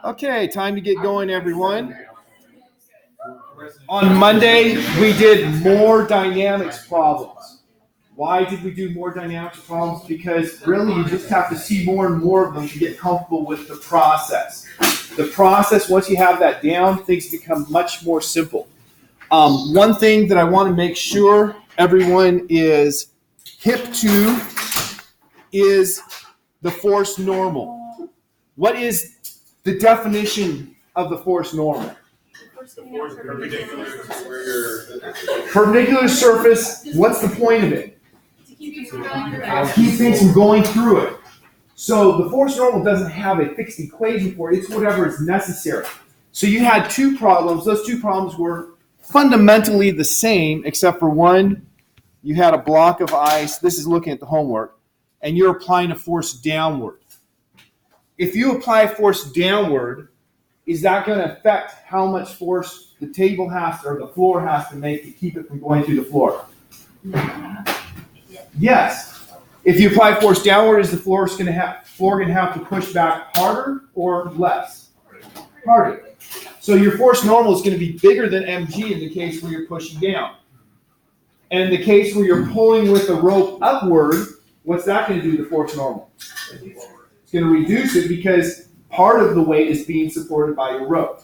Okay, time to get going, everyone. On Monday, we did more dynamics problems. Why did we do more dynamics problems? Because really, you just have to see more and more of them to get comfortable with the process. The process, once you have that down, things become much more simple. One thing that I want to make sure everyone is hip to is the force normal. What is the definition of the force normal? Perpendicular surface, what's the point of it? Keep things from going through it. So the force normal doesn't have a fixed equation for it, it's whatever is necessary. So you had two problems, those two problems were fundamentally the same, except for one, you had a block of ice, this is looking at the homework, and you're applying a force downward. If you apply a force downward, is that going to affect how much force the table has to, or the floor has to make to keep it from going through the floor? Yes. If you apply force downward, is the floor going to have to push back harder or less? Harder. So your force normal is going to be bigger than mg in the case where you're pushing down. And in the case where you're pulling with the rope upward, what's that going to do to the force normal? It's going to reduce it because part of the weight is being supported by your rope.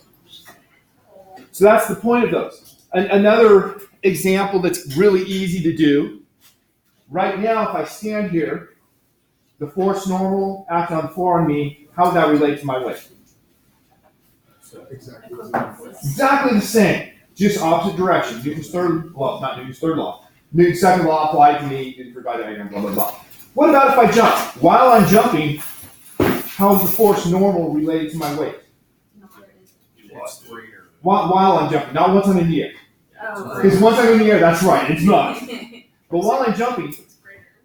So that's the point of those. Another example that's really easy to do. Right now, if I stand here, the force normal acting on the floor on me, how would that relate to my weight? Exactly the same, just opposite direction. Newton's third law, not Newton's third law. Newton's second law applied to me, Newton's third diagram, blah, blah, blah. What about if I jump? While I'm jumping, how is the force normal related to my weight? While I'm jumping, not once I'm in the air. Because once I'm in the air, that's right, it's not. But while I'm jumping,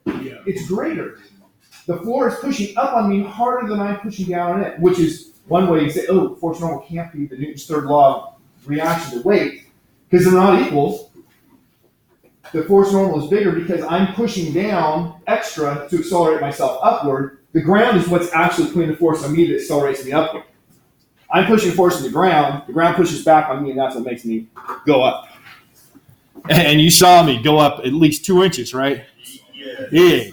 it's greater. The floor is pushing up on me harder than I'm pushing down on it, which is one way you say, oh, force normal can't be the Newton's third law of reaction to weight, because they're not equal. The force normal is bigger because I'm pushing down extra to accelerate myself upward. The ground is what's actually putting the force on me that accelerates me upward. I'm pushing force on the ground pushes back on me, and that's what makes me go up. And you saw me go up at least 2 inches, right? Yeah.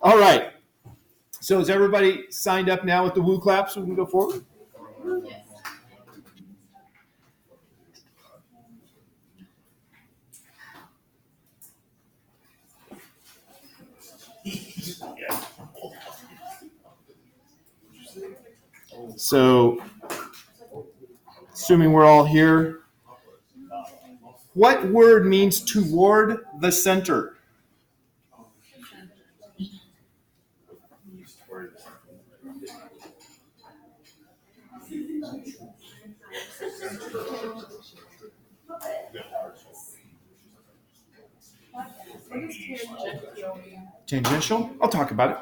All right. So is everybody signed up now with the woo clap so we can go forward? So, assuming we're all here, what word means toward the center? Tangential? I'll talk about it.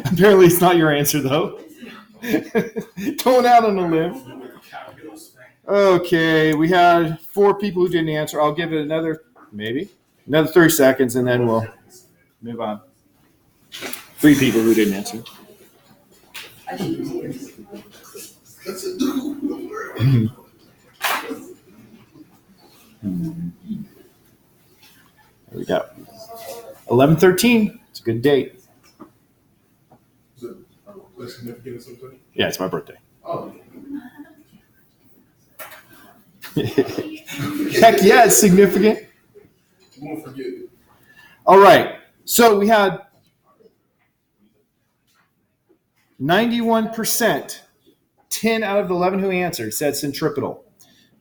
Apparently it's not your answer, though. Going out on a limb. Okay, we had 4 people who didn't answer. I'll give it another 30 seconds, and then we'll move on. 3 people who didn't answer. There we go. 11/13. It's a good date. Is it significant or something? Yeah, it's my birthday. Oh. Heck yeah, it's significant. Won't forget it. All right. So we had 91%, 10 out of the 11 who answered said centripetal.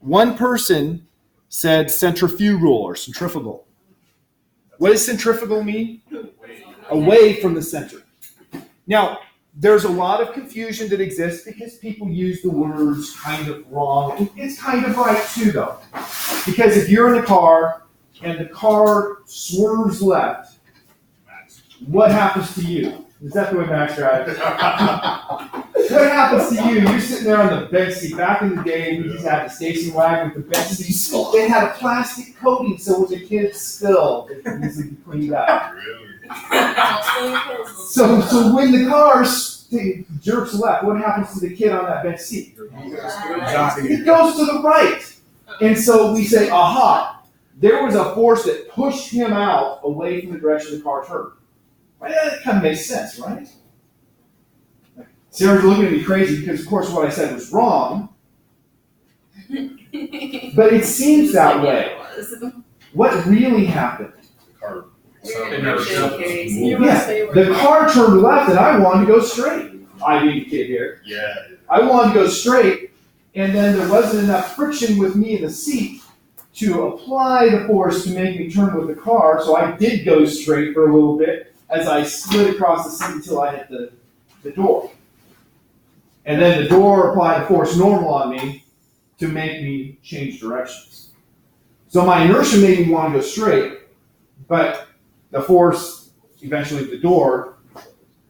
1 person said centrifugal or centrifugal. What does centrifugal mean? Away from the center. Now, there's a lot of confusion that exists because people use the words kind of wrong. It's kind of right too, though. Because if you're in a car and the car swerves left, what happens to you? Is that the way Max drives? What happens to you? You're sitting there on the bench seat. Back in the day, we just had the station wagon with the bench seat. They had a plastic coating so when the kids spill, it can easily be cleaned up. So when the car jerks left, what happens to the kid on that bench seat? It goes to the right. And so we say, aha, there was a force that pushed him out away from the direction the car turned. Right? That kind of makes sense, right? Sarah's looking at me crazy because, of course, what I said was wrong. But it seems that way. What really happened? The car turned left and I wanted to go straight. I being the kid here. Yeah. I wanted to go straight, and then there wasn't enough friction with me in the seat to apply the force to make me turn with the car, so I did go straight for a little bit as I slid across the seat until I hit the door. And then the door applied the force normal on me to make me change directions. So my inertia made me want to go straight, but the force eventually at the door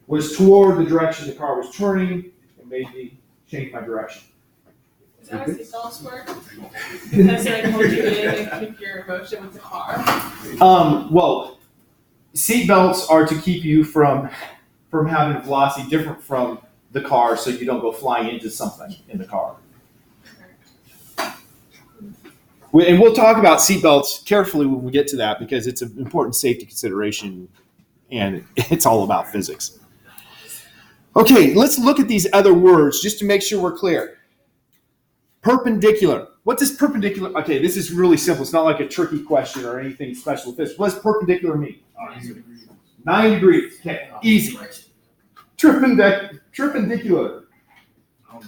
was toward the direction the car was turning and made me change my direction. Is that how seatbelts work? Because they hold you in and keep your motion with the car? Well, seatbelts are to keep you from having velocity different from the car so you don't go flying into something in the car. And we'll talk about seatbelts carefully when we get to that because it's an important safety consideration and it's all about physics. Okay, let's look at these other words just to make sure we're clear. Perpendicular. What does perpendicular? Okay, this is really simple. It's not like a tricky question or anything special with this. What does perpendicular mean? 9 degrees. Okay, easy. Perpendicular. I'm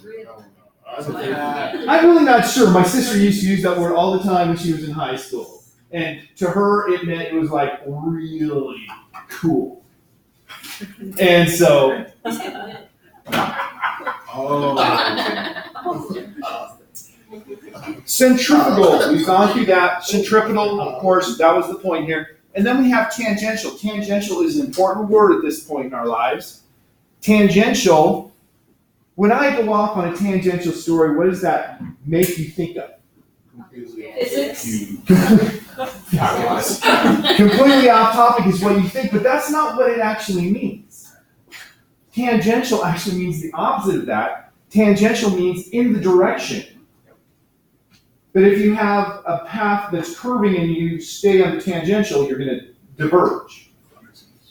really not sure. My sister used to use that word all the time when she was in high school. And to her, it meant it was like really cool. And so, centrifugal. We've gone through that. Centripetal, of course, that was the point here. And then we have tangential. Tangential is an important word at this point in our lives. Tangential, when I go off on a tangential story, what does that make you think of? Physics. Completely off topic is what you think, but that's not what it actually means. Tangential actually means the opposite of that. Tangential means in the direction. But if you have a path that's curving and you stay on the tangential, you're going to diverge.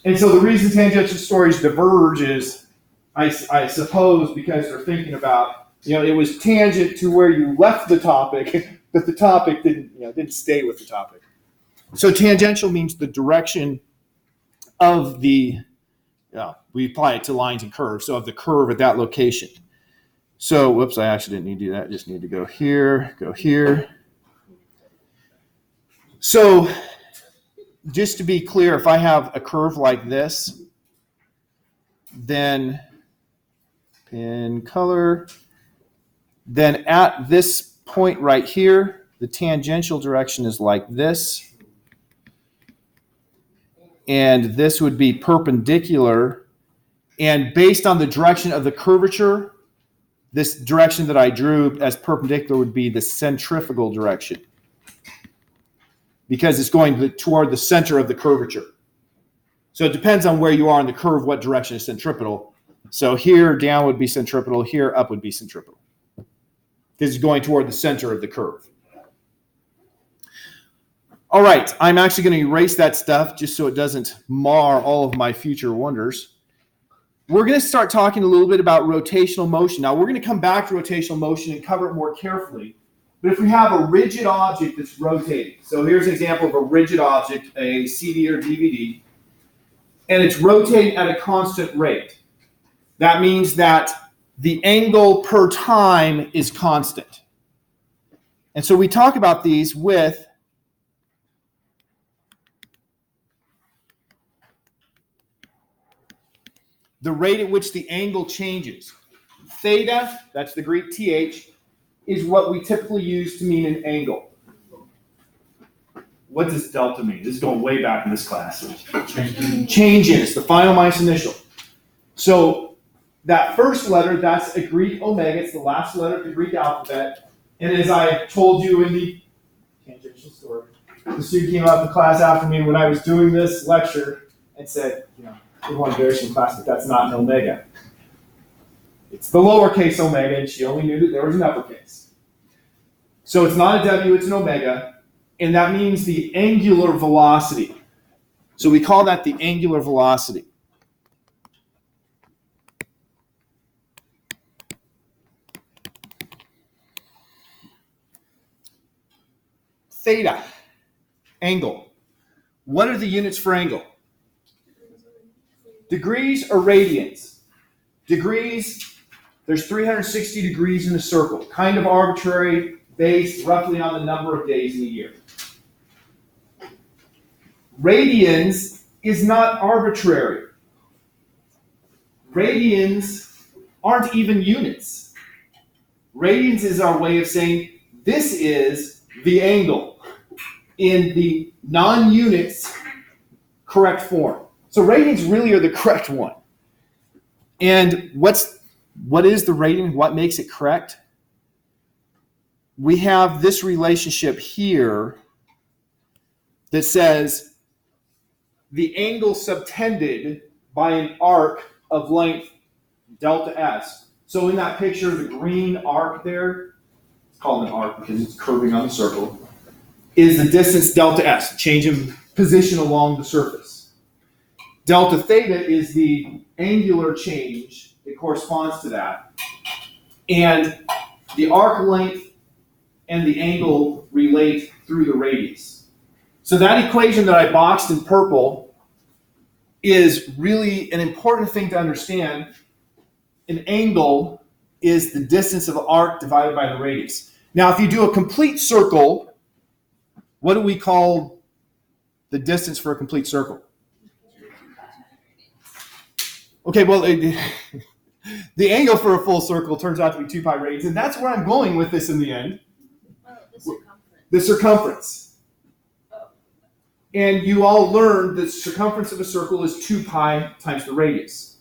And so the reason tangential stories diverge is, I suppose, because they're thinking about, it was tangent to where you left the topic, but the topic didn't stay with the topic. So tangential means the direction of the, we apply it to lines and curves, so of the curve at that location. So, whoops, I actually didn't need to do that. I just need to go here, go here. So, just to be clear, if I have a curve like this, then in color, then at this point right here, the tangential direction is like this. And this would be perpendicular. And based on the direction of the curvature, this direction that I drew as perpendicular would be the centrifugal direction. Because it's going toward the center of the curvature. So it depends on where you are in the curve, what direction is centripetal. So here down would be centripetal, here up would be centripetal. Because it's going toward the center of the curve. All right, I'm actually going to erase that stuff just so it doesn't mar all of my future wonders. We're going to start talking a little bit about rotational motion. Now, we're going to come back to rotational motion and cover it more carefully. But if we have a rigid object that's rotating, so here's an example of a rigid object, a CD or DVD, and it's rotating at a constant rate. That means that the angle per time is constant. And so we talk about these with the rate at which the angle changes. Theta, that's the Greek th, is what we typically use to mean an angle. What does delta mean? This is going way back in this class. Change in, it's the final minus initial. So that first letter, that's a Greek omega, it's the last letter of the Greek alphabet. And as I told you in the tangential story, the student came out of the class after me when I was doing this lecture and said, We want to variation in class, but that's not an omega. It's the lowercase omega, and she only knew that there was an uppercase. So it's not a W, it's an omega, and that means the angular velocity. So we call that the angular velocity. Theta, angle. What are the units for angle? Degrees or radians? Degrees, there's 360 degrees in a circle, kind of arbitrary, based roughly on the number of days in a year. Radians is not arbitrary. Radians aren't even units. Radians is our way of saying this is the angle in the non-units correct form. So radians really are the correct one. And what is the radian? What makes it correct? We have this relationship here that says the angle subtended by an arc of length delta S. So in that picture, the green arc there, it's called an arc because it's curving on the circle, is the distance delta S, change in position along the surface. Delta theta is the angular change that corresponds to that. And the arc length and the angle relate through the radius. So that equation that I boxed in purple is really an important thing to understand. An angle is the distance of the arc divided by the radius. Now, if you do a complete circle, what do we call the distance for a complete circle? Okay, well, the angle for a full circle turns out to be 2 pi radians, and that's where I'm going with this in the end. The circumference. The circumference. And you all learned the circumference of a circle is 2 pi times the radius.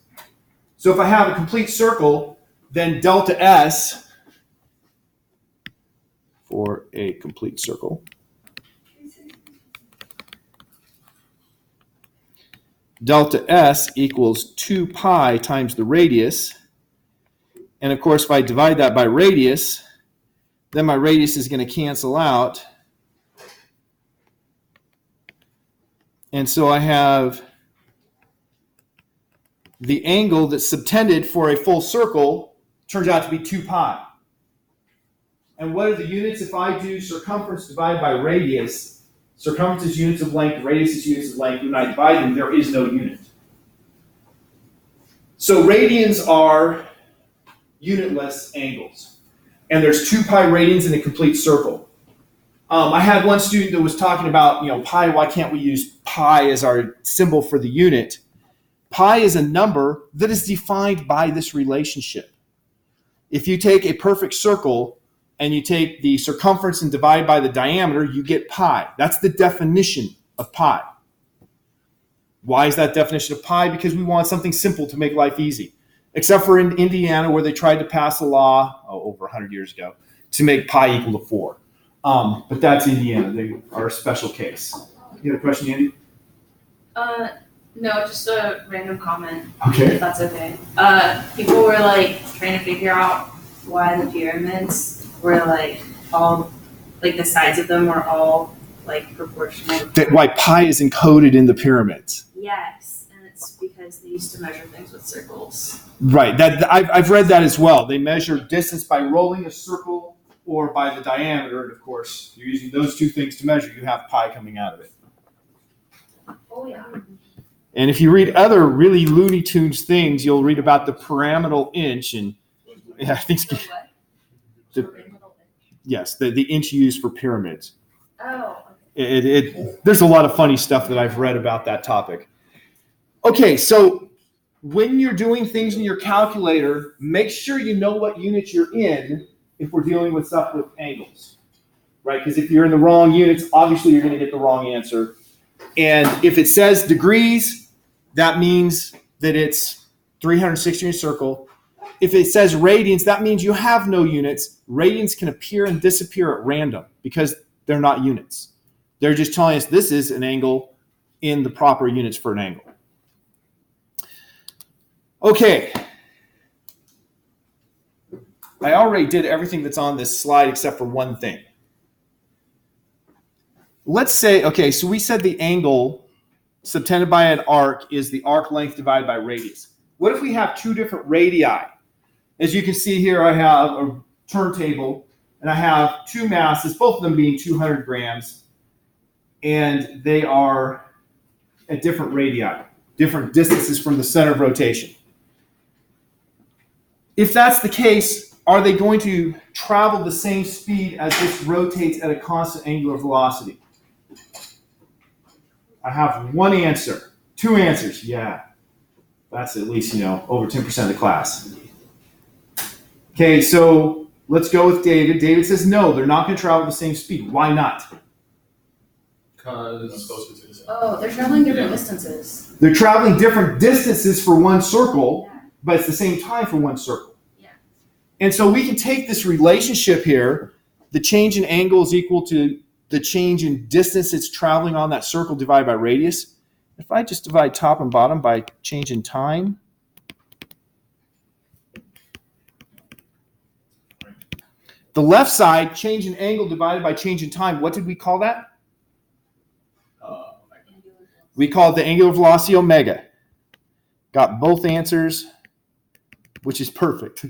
So if I have a complete circle, then delta S for a complete circle delta S equals 2 pi times the radius. And of course, if I divide that by radius, then my radius is going to cancel out. And so I have the angle that's subtended for a full circle turns out to be 2 pi. And what are the units if I do circumference divided by radius? Circumference is units of length, radius is units of length. When I divide them, there is no unit. So radians are unitless angles. And there's 2 pi radians in a complete circle. I had one student that was talking about, pi, why can't we use pi as our symbol for the unit? Pi is a number that is defined by this relationship. If you take a perfect circle and you take the circumference and divide by the diameter, you get pi. That's the definition of pi. Why is that definition of pi? Because we want something simple to make life easy. Except for in Indiana, where they tried to pass a law over 100 years ago to make pi equal to 4. But that's Indiana. They are a special case. You have a question, Andy? No, just a random comment. Okay. If that's okay. People were trying to figure out why the pyramids were all the sides of them were all proportional. Why pi is encoded in the pyramids. Yes, and it's because they used to measure things with circles. Right. I've read that as well. They measure distance by rolling a circle or by the diameter. And of course, you're using those two things to measure. You have pi coming out of it. Oh yeah. And if you read other really Looney Tunes things, you'll read about the pyramidal inch, and I think the inch used for pyramids. Oh. There's a lot of funny stuff that I've read about that topic. Okay, so when you're doing things in your calculator, make sure you know what unit you're in if we're dealing with stuff with angles, right? Because if you're in the wrong units, obviously you're going to get the wrong answer. And if it says degrees, that means that it's 360 in a circle. If it says radians, that means you have no units. Radians can appear and disappear at random because they're not units. They're just telling us this is an angle in the proper units for an angle. Okay. I already did everything that's on this slide except for one thing. Let's say, okay, so we said the angle subtended by an arc is the arc length divided by radius. What if we have two different radii? As you can see here, I have a turntable, and I have two masses, both of them being 200 grams, and they are at different radii, different distances from the center of rotation. If that's the case, are they going to travel the same speed as this rotates at a constant angular velocity? I have one answer. Two answers. Yeah. That's at least, over 10% of the class. Okay, so let's go with David. David says no, they're not going to travel the same speed. Why not? Because they're traveling different distances. They're traveling different distances for one circle, but it's the same time for one circle. Yeah. And so we can take this relationship here. The change in angle is equal to the change in distance it's traveling on that circle divided by radius. If I just divide top and bottom by change in time, the left side, change in angle divided by change in time, what did we call that? We call it the angular velocity omega. Got both answers, which is perfect.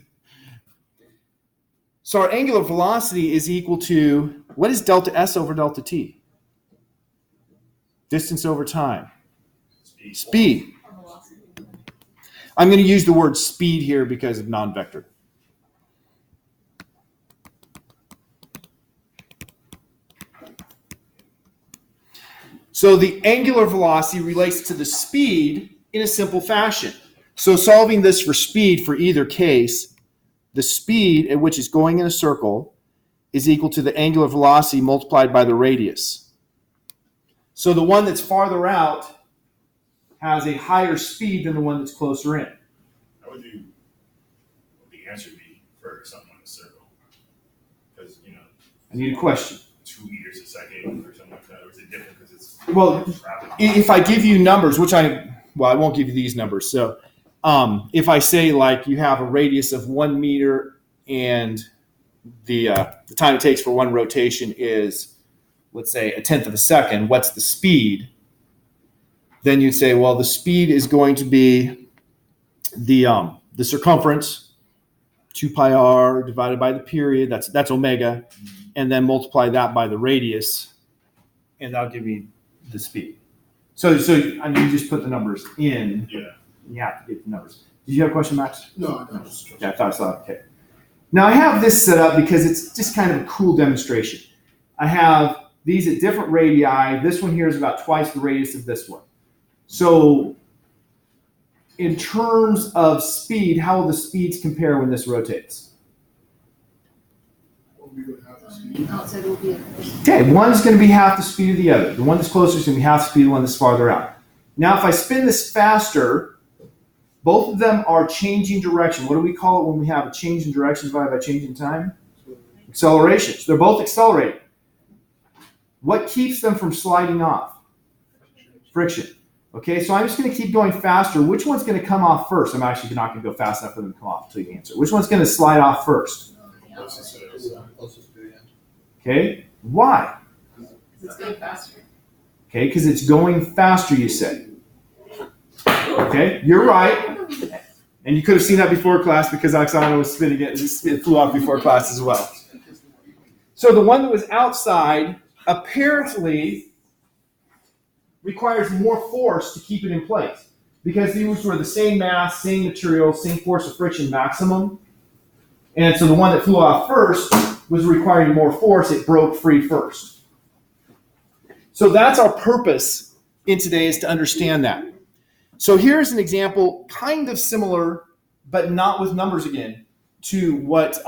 So our angular velocity is equal to, what is delta S over delta T? Distance over time. Speed. I'm going to use the word speed here because of non-vector. So the angular velocity relates to the speed in a simple fashion. So solving this for speed for either case, the speed at which it's going in a circle is equal to the angular velocity multiplied by the radius. So the one that's farther out has a higher speed than the one that's closer in. How would the answer be for something on a circle? Because, I need a question. 2 meters a second or something like that, or is it different because it's Well, traveling? if I give you numbers, I won't give you these numbers. So if I say like you have a radius of 1 meter and the time it takes for one rotation is, let's say, 1/10 of a second, what's the speed? Then you'd say, well, the speed is going to be the circumference, 2 pi r divided by the period, that's omega, and then multiply that by the radius, and that'll give me the speed. So I mean, you just put the numbers in. Yeah. And you have to get the numbers. Did you have a question, Max? No. Yeah, I thought so. Okay. Now I have this set up because it's just kind of a cool demonstration. I have these at different radii. This one here is about twice the radius of this one. So in terms of speed, how will the speeds compare when this rotates? Outside will be Okay, one's going to be half the speed of the other. The one that's closer is going to be half the speed of the one that's farther out. Now, if I spin this faster, both of them are changing direction. What do we call it when we have a change in direction divided by change in time? Acceleration. So they're both accelerating. What keeps them from sliding off? Friction. Okay, so I'm just going to keep going faster. Which one's going to come off first? I'm actually not going to go fast enough for them to come off until you answer. Which one's going to slide off first? Okay, why? It's going faster. Okay, because it's going faster, you say. Okay, you're right. And you could have seen that before class because Oksana was spinning it. It flew off before class as well. So the one that was outside apparently requires more force to keep it in place because these were the same mass, same material, same force of friction maximum. And so the one that flew off first was requiring more force. It broke free first. So that's our purpose in today, is to understand that. So here's an example kind of similar, but not with numbers again, to what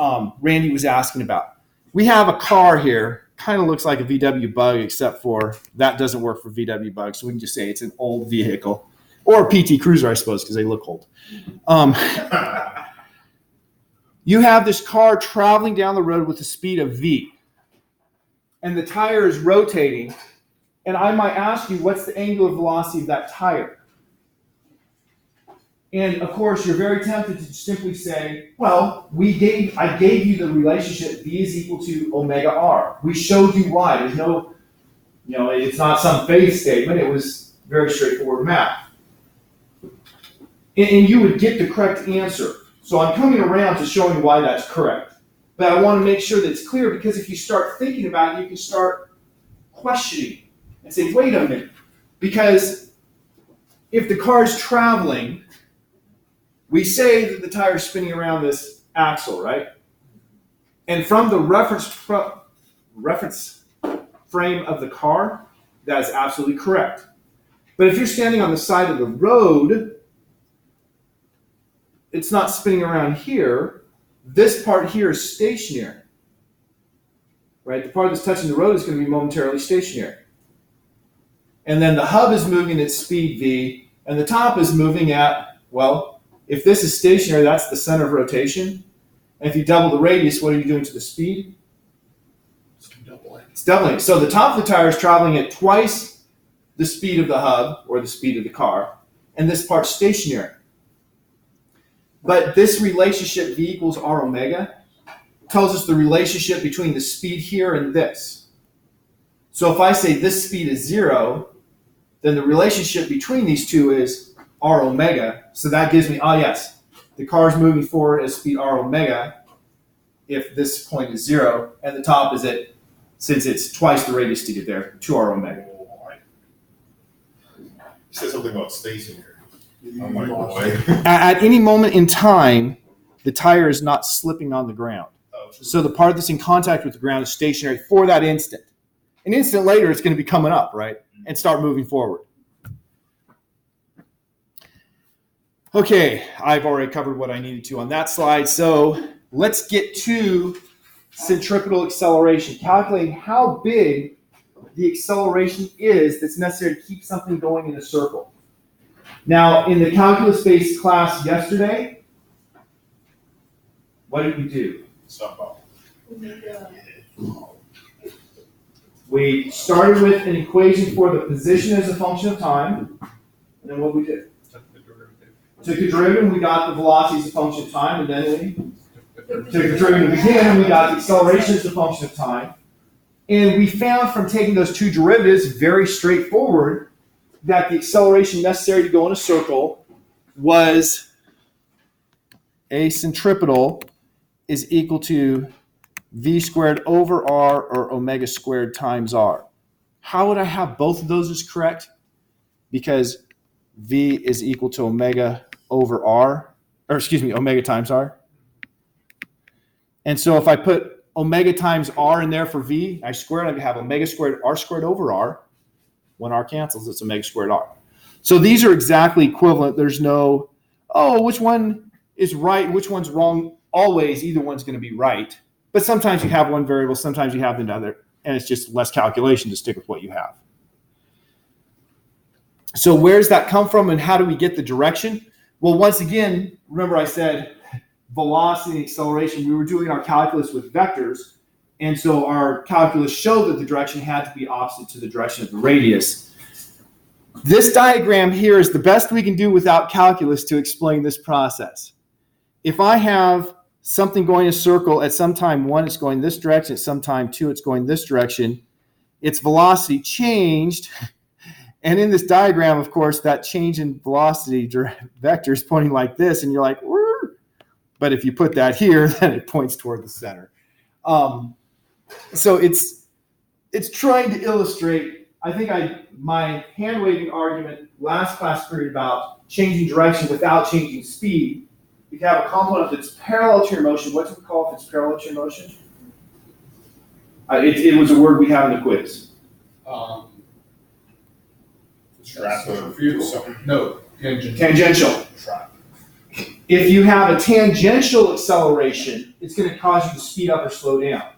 Randy was asking about. We have a car here, kind of looks like a VW Bug, except for that doesn't work for VW Bug, so we can just say it's an old vehicle. Or a PT Cruiser, I suppose, because they look old. You have this car traveling down the road with a speed of V, and the tire is rotating, and I might ask you, what's the angular velocity of that tire? And of course, you're very tempted to simply say, well, I gave you the relationship V is equal to omega R. We showed you why. There's no, it's not some faith statement. It was very straightforward math. And you would get the correct answer. So I'm coming around to showing why that's correct. But I want to make sure that it's clear, because if you start thinking about it, you can start questioning and say, wait a minute. Because if the car is traveling, we say that the tire is spinning around this axle, right? And from the reference frame of the car, that is absolutely correct. But if you're standing on the side of the road, it's not spinning around here. This part here is stationary, right? The part that's touching the road is going to be momentarily stationary. And then the hub is moving at speed v, and the top is moving at, well, if this is stationary, that's the center of rotation. And if you double the radius, what are you doing to the speed? It's doubling. So the top of the tire is traveling at twice the speed of the hub, or the speed of the car, and this part's stationary. But this relationship V equals R omega tells us the relationship between the speed here and this. So if I say this speed is 0, then the relationship between these two is R omega. So that gives me, yes, the car is moving forward at speed R omega if this point is 0, and the top is at, since it's twice the radius to get there, 2R omega. You said something about stationary. I'm like, boy. At any moment in time, the tire is not slipping on the ground. So the part that's in contact with the ground is stationary for that instant. An instant later, it's going to be coming up, right? And start moving forward. Okay, I've already covered what I needed to on that slide. So let's get to centripetal acceleration, calculating how big the acceleration is that's necessary to keep something going in a circle. Now, in the calculus-based class yesterday, what did we do? We started with an equation for the position as a function of time, and then what we did? Took the derivative, and we got the velocity as a function of time, and then we took the derivative again, and we got the acceleration as a function of time. And we found from taking those two derivatives, very straightforward, that the acceleration necessary to go in a circle was a centripetal is equal to v squared over r, or omega squared times r. How would I have both of those as correct? Because v is equal to omega over r, or excuse me, omega times r. And so if I put omega times r in there for v, I square it, I have omega squared r squared over r. When r cancels, it's omega squared r. So these are exactly equivalent. There's no, which one is right, which one's wrong. Always, either one's going to be right. But sometimes you have one variable, sometimes you have another, and it's just less calculation to stick with what you have. So where does that come from, and how do we get the direction? Well, once again, remember I said velocity and acceleration. We were doing our calculus with vectors, and so our calculus showed that the direction had to be opposite to the direction of the radius. This diagram here is the best we can do without calculus to explain this process. If I have something going in a circle, at some time 1 it's going this direction, at some time 2 it's going this direction, its velocity changed, and in this diagram, of course, that change in velocity vector is pointing like this, and you're like, woo! But if you put that here, then it points toward the center. So it's trying to illustrate, I think my hand-waving argument last class period about changing direction without changing speed. You can have a component that's parallel to your motion. What do we call if it's parallel to your motion? It was a word we have in the quiz. Tangential. If you have a tangential acceleration, it's going to cause you to speed up or slow down.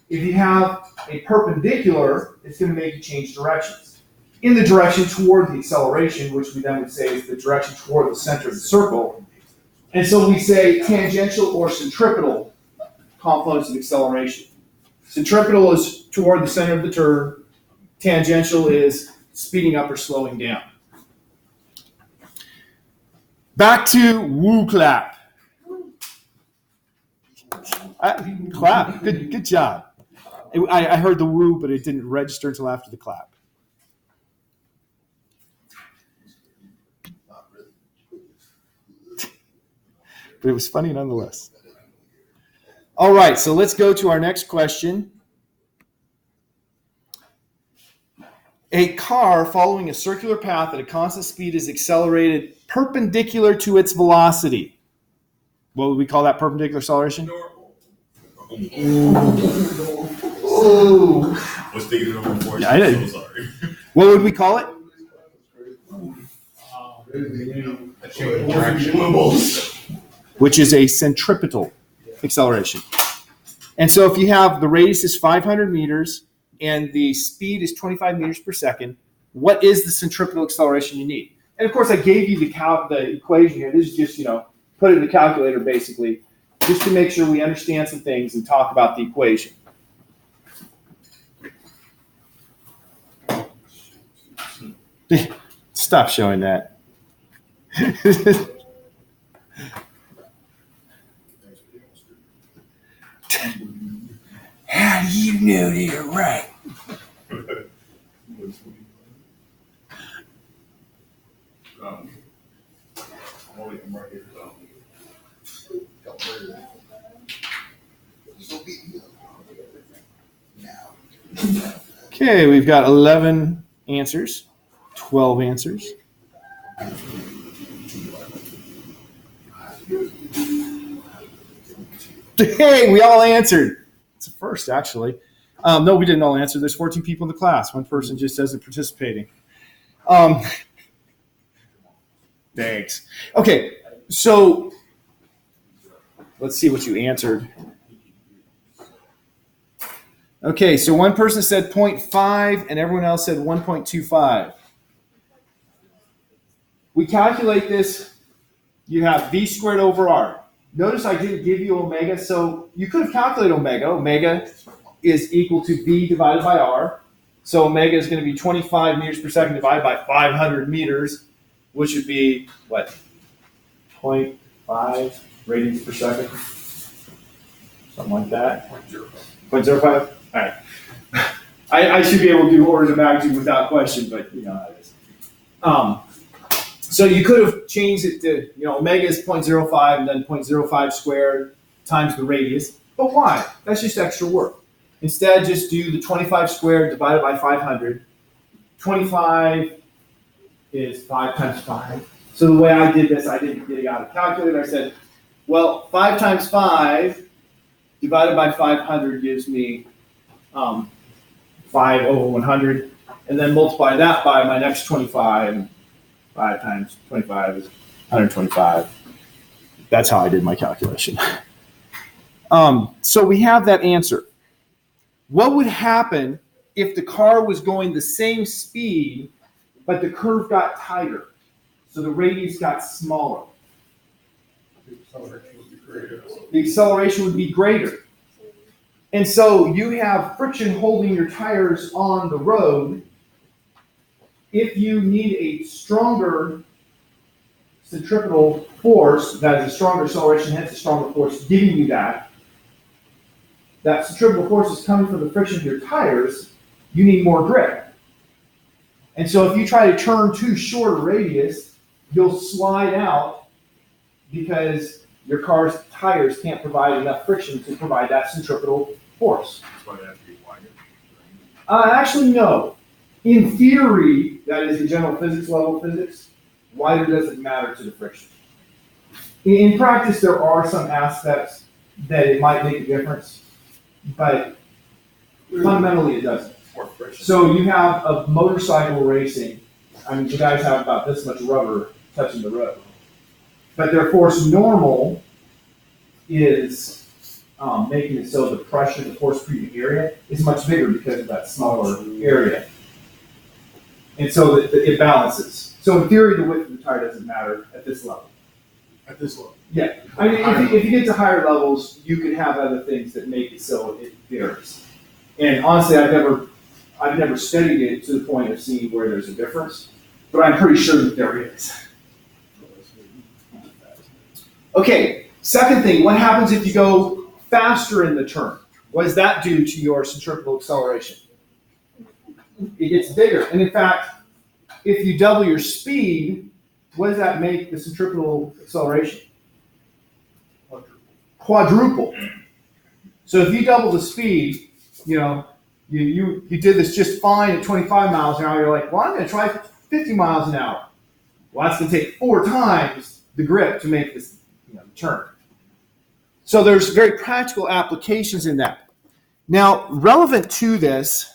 If you have a perpendicular, it's going to make you change directions. In the direction toward the acceleration, which we then would say is the direction toward the center of the circle. And so we say tangential or centripetal components of acceleration. Centripetal is toward the center of the turn. Tangential is speeding up or slowing down. Back to woo clap. Clap. Good job. I heard the woo, but it didn't register until after the clap. But it was funny nonetheless. All right, so let's go to our next question. A car following a circular path at a constant speed is accelerated perpendicular to its velocity. What would we call that perpendicular acceleration? Ooh. Was thinking of it before. Yeah, I did. So sorry. What would we call it? Which is a centripetal acceleration. And so if you have the radius is 500 meters and the speed is 25 meters per second, what is the centripetal acceleration you need? And of course, I gave you the equation here. This is just, put it in the calculator basically, just to make sure we understand some things and talk about the equation. Stop showing that. How do you know they're right? Okay, we've got 11 answers, 12 answers. Hey, we all answered. It's a first, actually. No, we didn't all answer. There's 14 people in the class. One person just isn't participating. Thanks. Okay, so let's see what you answered. Okay, so one person said 0.5 and everyone else said 1.25. We calculate this. You have v squared over r. Notice I didn't give you omega, so you could have calculated omega. Omega is equal to v divided by r. So omega is going to be 25 meters per second divided by 500 meters, which would be, what, 0.5 radians per second? Something like that. 0.05? All right. I should be able to do orders of magnitude without question, but you know how it is. So you could have changed it to, omega is 0.05 and then 0.05 squared times the radius. But why? That's just extra work. Instead, just do the 25 squared divided by 500. 25 is 5 times 5. So the way I did this, I didn't get it out of the calculator. I said, well, 5 times 5 divided by 500 gives me 5 over 100. And then multiply that by my next 25. 5 times 25 is 125. That's how I did my calculation. So we have that answer. What would happen if the car was going the same speed, but the curve got tighter? So the radius got smaller. The acceleration would be greater. And so you have friction holding your tires on the road. If you need a stronger centripetal force, that is a stronger acceleration, hence a stronger force giving you that centripetal force is coming from the friction of your tires, you need more grip. And so if you try to turn too short a radius, you'll slide out because your car's tires can't provide enough friction to provide that centripetal force. That's why they have to be wider. Actually, no. In theory, that is the general physics level of physics, wider doesn't matter to the friction. In practice, there are some aspects that it might make a difference, but fundamentally it doesn't. So you have a motorcycle racing. I mean, you guys have about this much rubber touching the road. But their force normal is making it so the pressure, the force per unit area, is much bigger because of that smaller area. And so it balances. So in theory, the width of the tire doesn't matter at this level. At this level? Yeah. I mean, if you get to higher levels, you could have other things that make it so it varies. And honestly, I've never studied it to the point of seeing where there's a difference, but I'm pretty sure that there is. Okay, second thing, what happens if you go faster in the turn? What does that do to your centripetal acceleration? It gets bigger. And in fact, if you double your speed, what does that make the centripetal acceleration? Quadruple. So if you double the speed, you did this just fine at 25 miles an hour, you're like, well, I'm going to try 50 miles an hour. Well, that's going to take 4 times the grip to make this turn. So there's very practical applications in that. Now, relevant to this,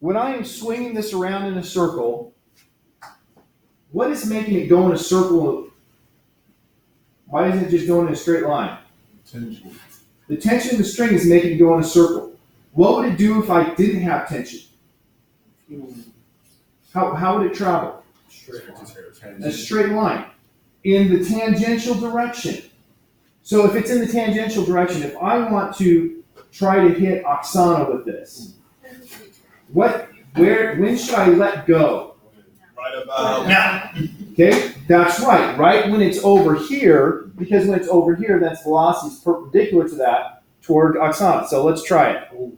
when I am swinging this around in a circle, what is making it go in a circle? Why isn't it just going in a straight line? Tension. The tension of the string is making it go in a circle. What would it do if I didn't have tension? How would it travel? A straight line. In the tangential direction. So if it's in the tangential direction, if I want to try to hit Oksana with this, when should I let go? Right about now. Okay, that's right. Right when it's over here, because when it's over here, that's velocity is perpendicular to that toward Oksana. So let's try it. You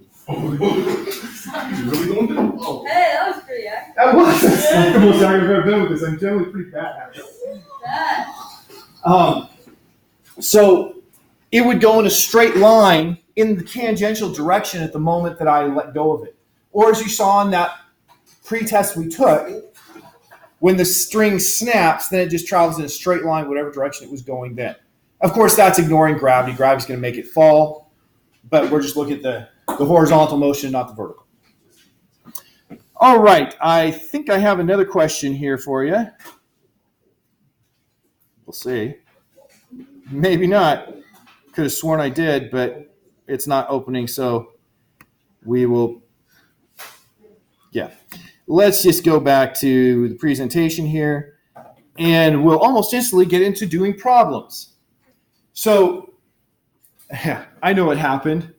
really going to? Oh. Hey, that was pretty accurate. That was. That's the most accurate I've ever been with this. I'm generally pretty bad at it. So it would go in a straight line in the tangential direction at the moment that I let go of it. Or as you saw in that pre-test we took, when the string snaps, then it just travels in a straight line, whatever direction it was going then. Of course, that's ignoring gravity. Gravity's going to make it fall, but we're just looking at the horizontal motion, not the vertical. All right, I think I have another question here for you. We'll see. Maybe not. Could have sworn I did, but it's not opening, so we will, yeah. Let's just go back to the presentation here, and we'll almost instantly get into doing problems. So, I know what happened.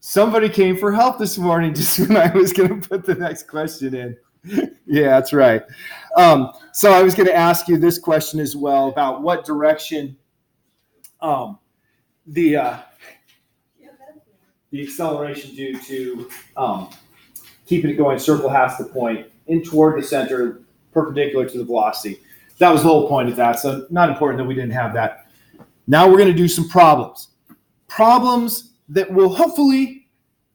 Somebody came for help this morning just when I was going to put the next question in. Yeah, that's right. So I was going to ask you this question as well about what direction the acceleration due to keeping it going circle has to point in toward the center, perpendicular to the velocity. That was the whole point of that. So not important that we didn't have that. Now we're going to do some problems. Problems that will hopefully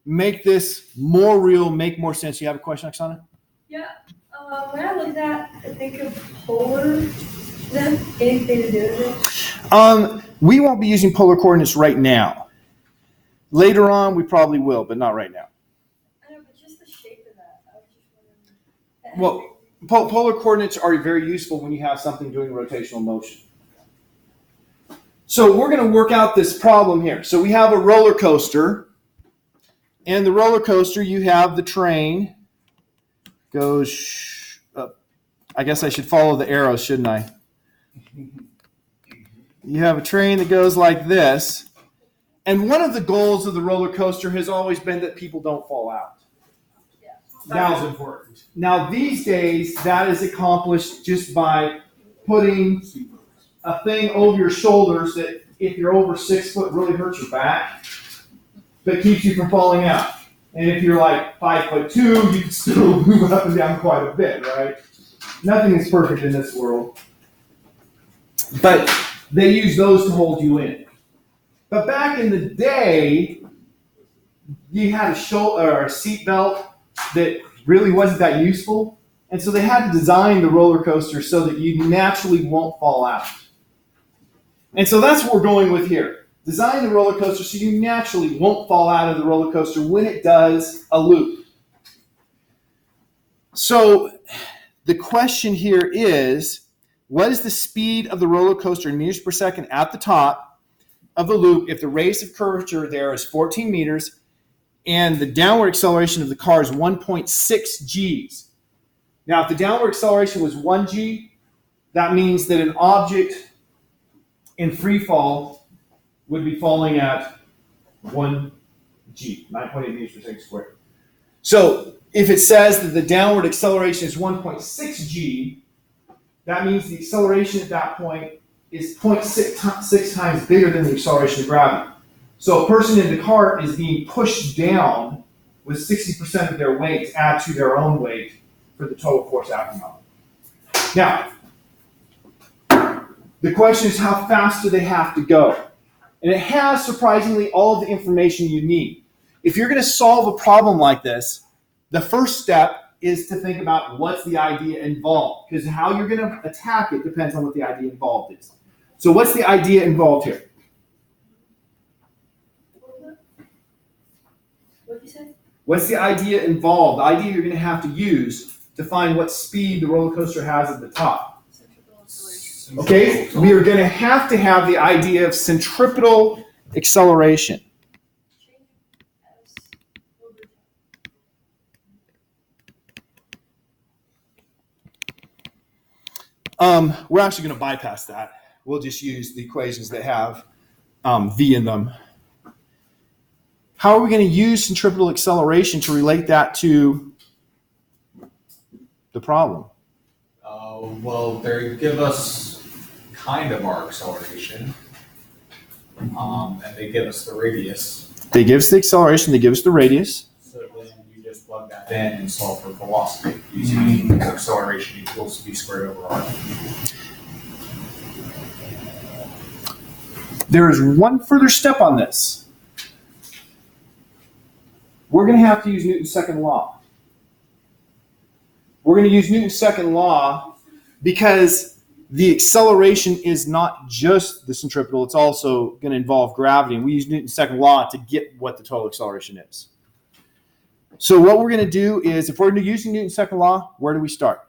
make this more real, make more sense. You have a question, Oksana? Yeah. When I looked at, I think of polar, does that have anything to do with it? We won't be using polar coordinates right now. Later on, we probably will, but not right now. I know, but just the shape of that. I was just wondering. Well, polar coordinates are very useful when you have something doing rotational motion. So we're going to work out this problem here. So we have a roller coaster. And the roller coaster, you have the train. Goes up. I guess I should follow the arrows, shouldn't I? You have a train that goes like this. And one of the goals of the roller coaster has always been that people don't fall out. That is important. Now, these days, that is accomplished just by putting a thing over your shoulders that, if you're over 6 foot, really hurts your back, but keeps you from falling out. And if you're like 5'2", you can still move up and down quite a bit, right? Nothing is perfect in this world. But they use those to hold you in. But back in the day, you had a seat belt that really wasn't that useful. And so they had to design the roller coaster so that you naturally won't fall out. And so that's what we're going with here. Design the roller coaster so you naturally won't fall out of the roller coaster when it does a loop. So the question here is, what is the speed of the roller coaster in meters per second at the top of the loop if the radius of curvature there is 14 meters and the downward acceleration of the car is 1.6 Gs? Now, if the downward acceleration was 1 G, that means that an object in free fall would be falling at 1 G, 9.8 meters per second squared. So if it says that the downward acceleration is 1.6 G, that means the acceleration at that point is 0.6 times bigger than the acceleration of gravity. So a person in the cart is being pushed down with 60% of their weight to add to their own weight for the total force acting on them. Now, the question is, how fast do they have to go? And it has, surprisingly, all of the information you need. If you're going to solve a problem like this, the first step is to think about what's the idea involved, because how you're going to attack it depends on what the idea involved is. So what's the idea involved here? What did you say? What's the idea involved? The idea you're going to have to use to find what speed the roller coaster has at the top. Okay, we are going to have the idea of centripetal acceleration. We're actually going to bypass that. We'll just use the equations that have v in them. How are we going to use centripetal acceleration to relate that to the problem? Well, they give us kind of our acceleration, and they give us the radius. They give us the acceleration, they give us the radius. So then you just plug that in and solve for velocity using acceleration equals v squared over r. There is one further step on this. We're going to have to use Newton's second law. We're going to use Newton's second law because the acceleration is not just the centripetal, it's also going to involve gravity. And we use Newton's second law to get what the total acceleration is. So what we're going to do is, if we're using Newton's second law, where do we start?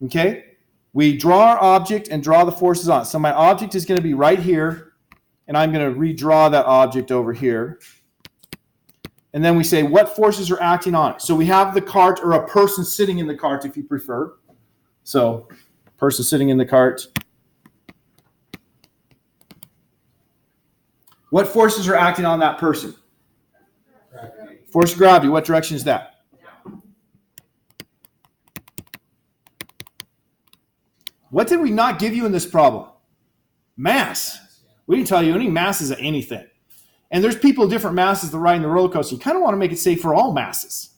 Okay? We draw our object and draw the forces on it. So my object is going to be right here, and I'm going to redraw that object over here. And then we say, what forces are acting on it? So we have the cart, or a person sitting in the cart, if you prefer. So, person sitting in the cart. What forces are acting on that person? Gravity. Force of gravity. What direction is that? What did we not give you in this problem? Mass. We didn't tell you any masses of anything. And there's people of different masses that ride in the roller coaster. You kind of want to make it safe for all masses.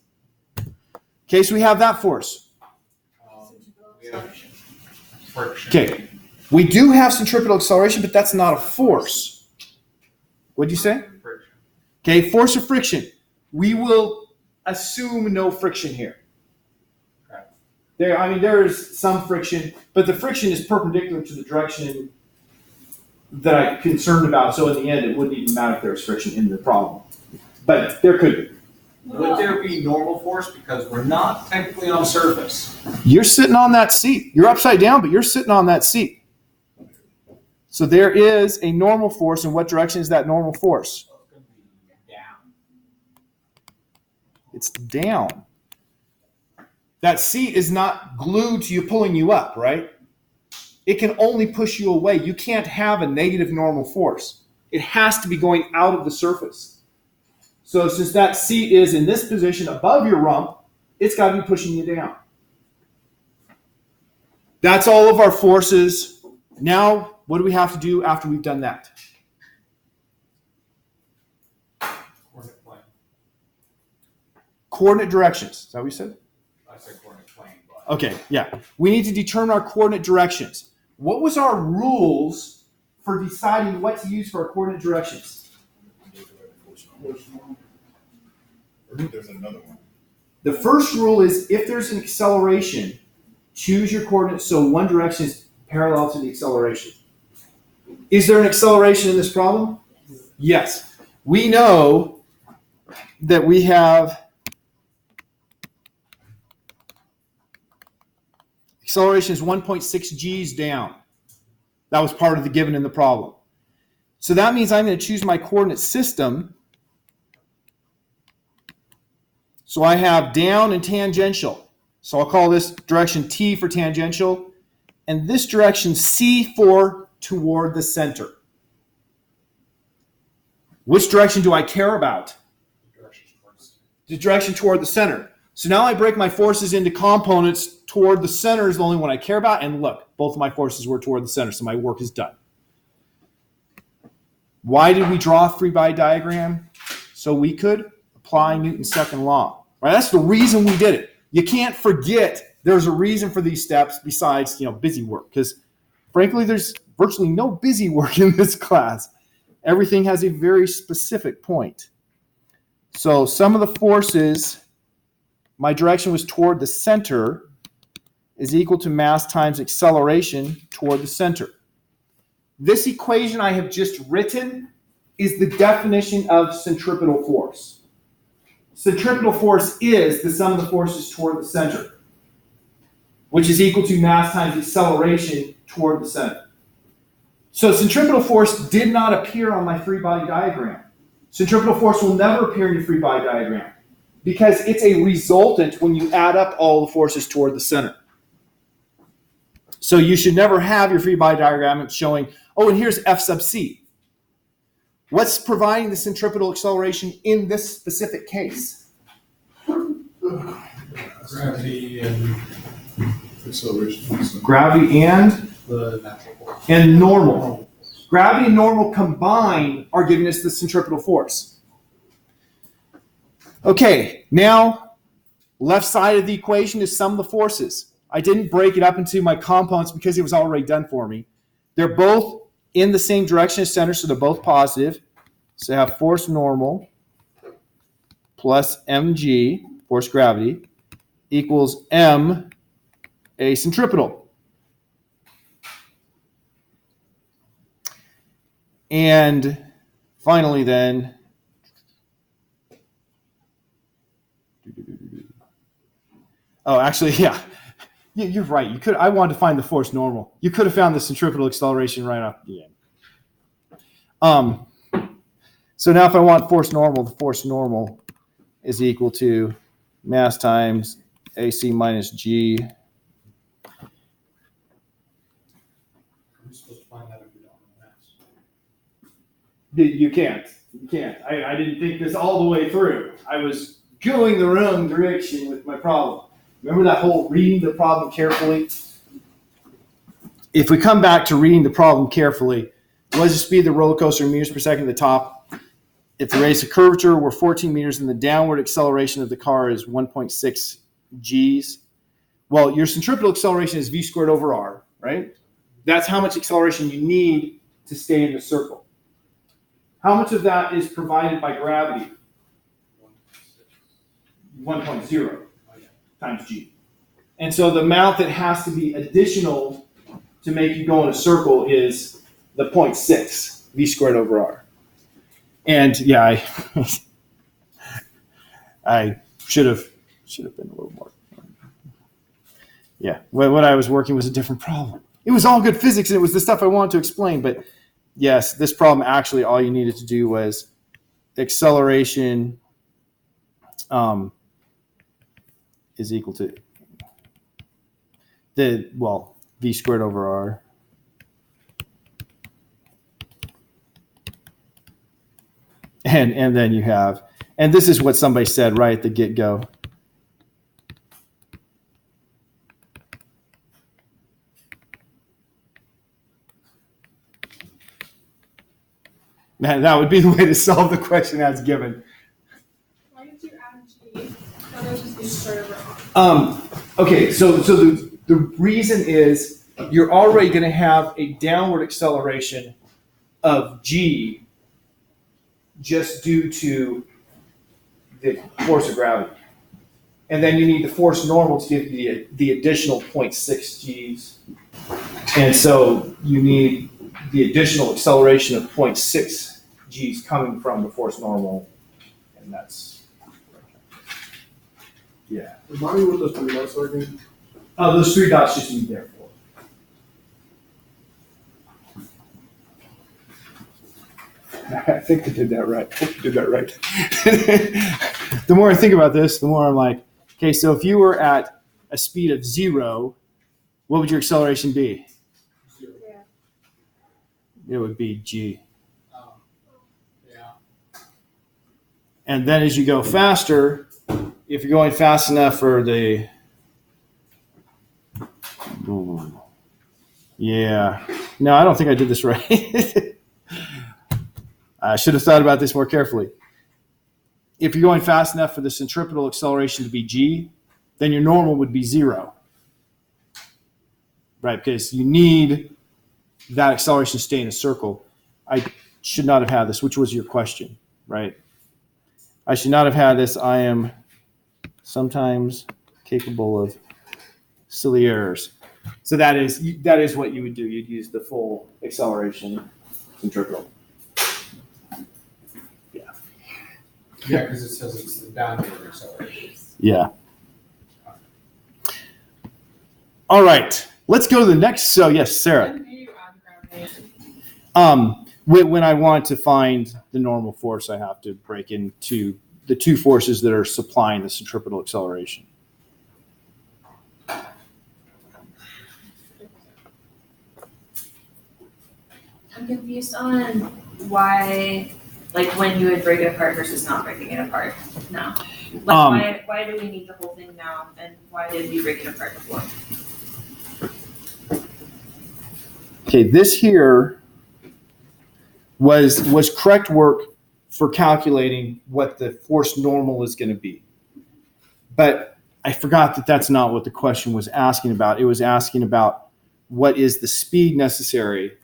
Okay, so we have that force. We have friction. Okay, we do have centripetal acceleration, but that's not a force. What did you say? Friction. Okay, force of friction. We will assume no friction here. There is some friction, but the friction is perpendicular to the direction that I'm concerned about. So in the end, it wouldn't even matter if there was friction in the problem. But there could be. Would there be normal force? Because we're not technically on surface. You're sitting on that seat. You're upside down, but you're sitting on that seat. So there is a normal force. In what direction is that normal force? It's down. That seat is not glued to you pulling you up, right? It can only push you away. You can't have a negative normal force. It has to be going out of the surface. So since that seat is in this position above your rump, it's got to be pushing you down. That's all of our forces. Now, what do we have to do after we've done that? Coordinate plane. Coordinate directions. Is that what you said? I said coordinate plane, but Okay, yeah. We need to determine our coordinate directions. What was our rules for deciding what to use for our coordinate directions? I think there's another one. The first rule is, if there's an acceleration, choose your coordinates so one direction is parallel to the acceleration. Is there an acceleration in this problem? Yes. We know that we have acceleration is 1.6 g's down. That was part of the given in the problem. So that means I'm going to choose my coordinate system. So I have down and tangential. So I'll call this direction T for tangential, and this direction C for toward the center. Which direction do I care about? direction towards The direction toward the center. So now I break my forces into components toward the center is the only one I care about. And look, both of my forces were toward the center, so my work is done. Why did we draw a free-body diagram? So we could apply Newton's second law. Right? That's the reason we did it. You can't forget there's a reason for these steps besides, busy work. Because frankly, there's virtually no busy work in this class. Everything has a very specific point. So some of the forces, my direction was toward the center, is equal to mass times acceleration toward the center. This equation I have just written is the definition of centripetal force. Centripetal force is the sum of the forces toward the center, which is equal to mass times acceleration toward the center. So centripetal force did not appear on my free body diagram. Centripetal force will never appear in your free body diagram because it's a resultant when you add up all the forces toward the center. So you should never have your free body diagram showing, oh, and here's F sub c. What's providing the centripetal acceleration in this specific case? Gravity and Acceleration. Gravity and the natural force. and normal. Gravity and normal combined are giving us the centripetal force. Okay, now left side of the equation is sum of the forces. I didn't break it up into my components because it was already done for me. They're both in the same direction as center, so they're both positive. So I have force normal plus mg, force gravity, equals m, a centripetal. And finally then, oh, actually, yeah. You're right. I wanted to find the force normal. You could have found the centripetal acceleration right off the end. So now if I want force normal, the force normal is equal to mass times AC minus G. I'm supposed to find that if we don't know mass. You can't. You can't. I didn't think this all the way through. I was going the wrong direction with my problem. Remember that whole reading the problem carefully? If we come back to reading the problem carefully, what is the speed of the roller coaster in meters per second at the top? If the radius of curvature were 14 meters and the downward acceleration of the car is 1.6 Gs, well, your centripetal acceleration is v squared over r, right? That's how much acceleration you need to stay in the circle. How much of that is provided by gravity? 1.0 times g. And so the amount that has to be additional to make you go in a circle is the 0.6 v squared over r. And yeah, I should have been a little more. Yeah, what I was working was a different problem. It was all good physics and it was the stuff I wanted to explain, but yes, this problem actually all you needed to do was acceleration is equal to v squared over r. And then you have, and this is what somebody said right at the get-go. That would be the way to solve the question as given. Why did you add G? Why don't you just be squared over R? Okay, so the reason is you're already going to have a downward acceleration of G just due to the force of gravity. And then you need the force normal to give you the additional 0.6 Gs. And so you need the additional acceleration of 0.6 Gs coming from the force normal. And that's, yeah. Remind me what those three dots are again? Those three dots just need there for. I think I did that right. The more I think about this, the more I'm like, okay, so if you were at a speed of 0, what would your acceleration be? Yeah. It would be G. Yeah. And then as you go faster, if you're going fast enough for the, yeah, no, I don't think I did this right. I should have thought about this more carefully. If you're going fast enough for the centripetal acceleration to be g, then your normal would be 0. Right, because you need that acceleration to stay in a circle. I should not have had this, which was your question, right? I should not have had this. I am sometimes capable of silly errors. So that is what you would do. You'd use the full acceleration centripetal. Yeah, because it says it's the downward acceleration. Yeah. All right. Let's go to the next. So yes, Sarah. When I want to find the normal force, I have to break into the two forces that are supplying the centripetal acceleration. I'm confused on why, like when you would break it apart versus not breaking it apart now. Like why do we need the whole thing now, and why did we break it apart before? Okay, this here was correct work for calculating what the force normal is going to be. But I forgot that that's not what the question was asking about. It was asking about what is the speed necessary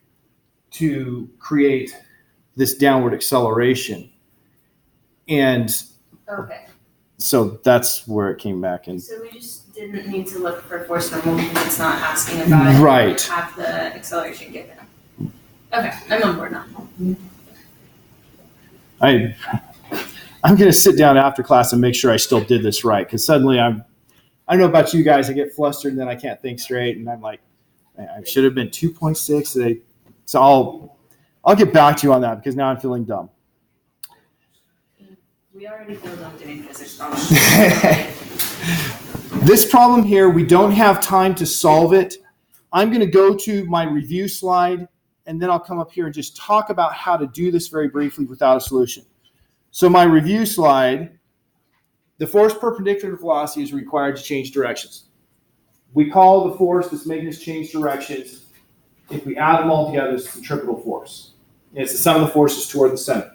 to create this downward acceleration. And Okay. so that's where it came back in. So we just didn't need to look for force normal because it's not asking about it. Right. Have the acceleration given. Okay, I'm on board now. I'm going to sit down after class and make sure I still did this right, because suddenly I don't know about you guys, I get flustered and then I can't think straight, and I'm like, I should have been 2.6 today. So I'll get back to you on that, because now I'm feeling dumb. We already feel dumb doing physics problems. This problem here, we don't have time to solve it. I'm going to go to my review slide, and then I'll come up here and just talk about how to do this very briefly without a solution. So my review slide, the force perpendicular to velocity is required to change directions. We call the force that's making us change directions, if we add them all together, it's centripetal force. And it's the sum of the forces toward the center.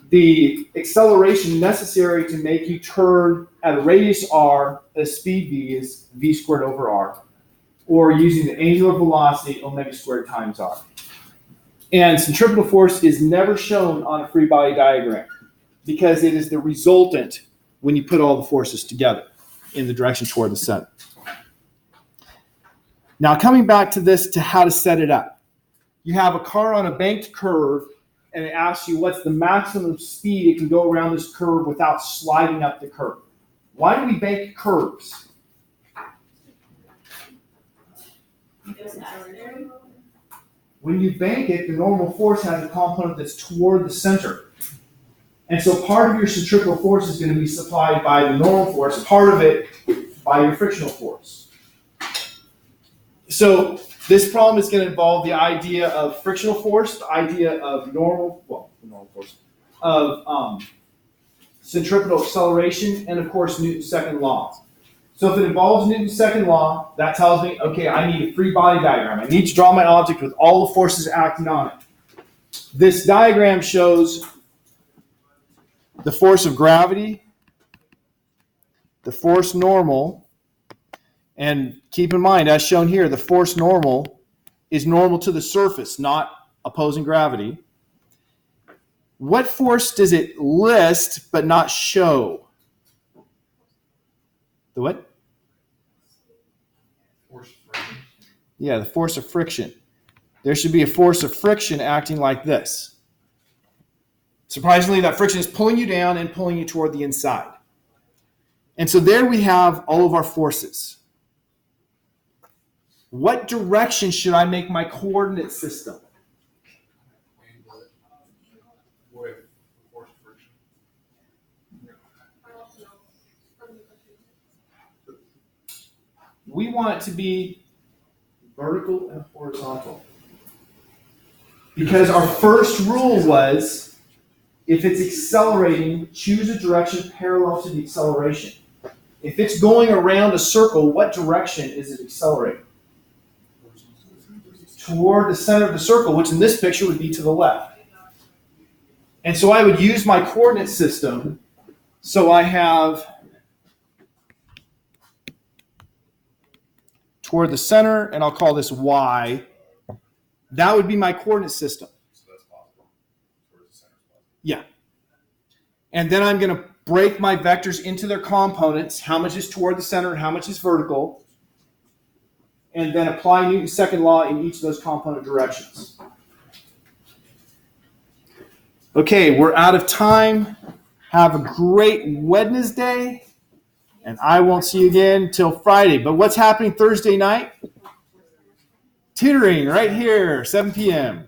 The acceleration necessary to make you turn at a radius r, a speed v is v squared over r, or using the angular velocity omega squared times r. And centripetal force is never shown on a free body diagram because it is the resultant when you put all the forces together in the direction toward the center. Now coming back to this, to how to set it up. You have a car on a banked curve, and it asks you what's the maximum speed it can go around this curve without sliding up the curve. Why do we bank curves? When you bank it, the normal force has a component that's toward the center. And so part of your centripetal force is going to be supplied by the normal force, part of it by your frictional force. So this problem is going to involve the idea of frictional force, the idea of normal force, of centripetal acceleration, and of course Newton's second law. So if it involves Newton's second law, that tells me, okay, I need a free body diagram. I need to draw my object with all the forces acting on it. This diagram shows the force of gravity, the force normal, and keep in mind, as shown here, the force normal is normal to the surface, not opposing gravity. What force does it list but not show? The what? Force of friction. Yeah, the force of friction. There should be a force of friction acting like this. Surprisingly, that friction is pulling you down and pulling you toward the inside. And so there we have all of our forces. What direction should I make my coordinate system? With force of friction. We want it to be vertical and horizontal. Because our first rule was If it's accelerating, choose a direction parallel to the acceleration. If it's going around a circle, what direction is it accelerating? Toward the center of the circle, which in this picture would be to the left. And so I would use my coordinate system. So I have toward the center, and I'll call this Y. That would be my coordinate system. So that's possible. Towards the center is possible. Yeah. And then I'm going to break my vectors into their components, how much is toward the center and how much is vertical, and then apply Newton's second law in each of those component directions. Okay, we're out of time. Have a great Wednesday, and I won't see you again till Friday. But what's happening Thursday night? Tutoring right here, 7 p.m.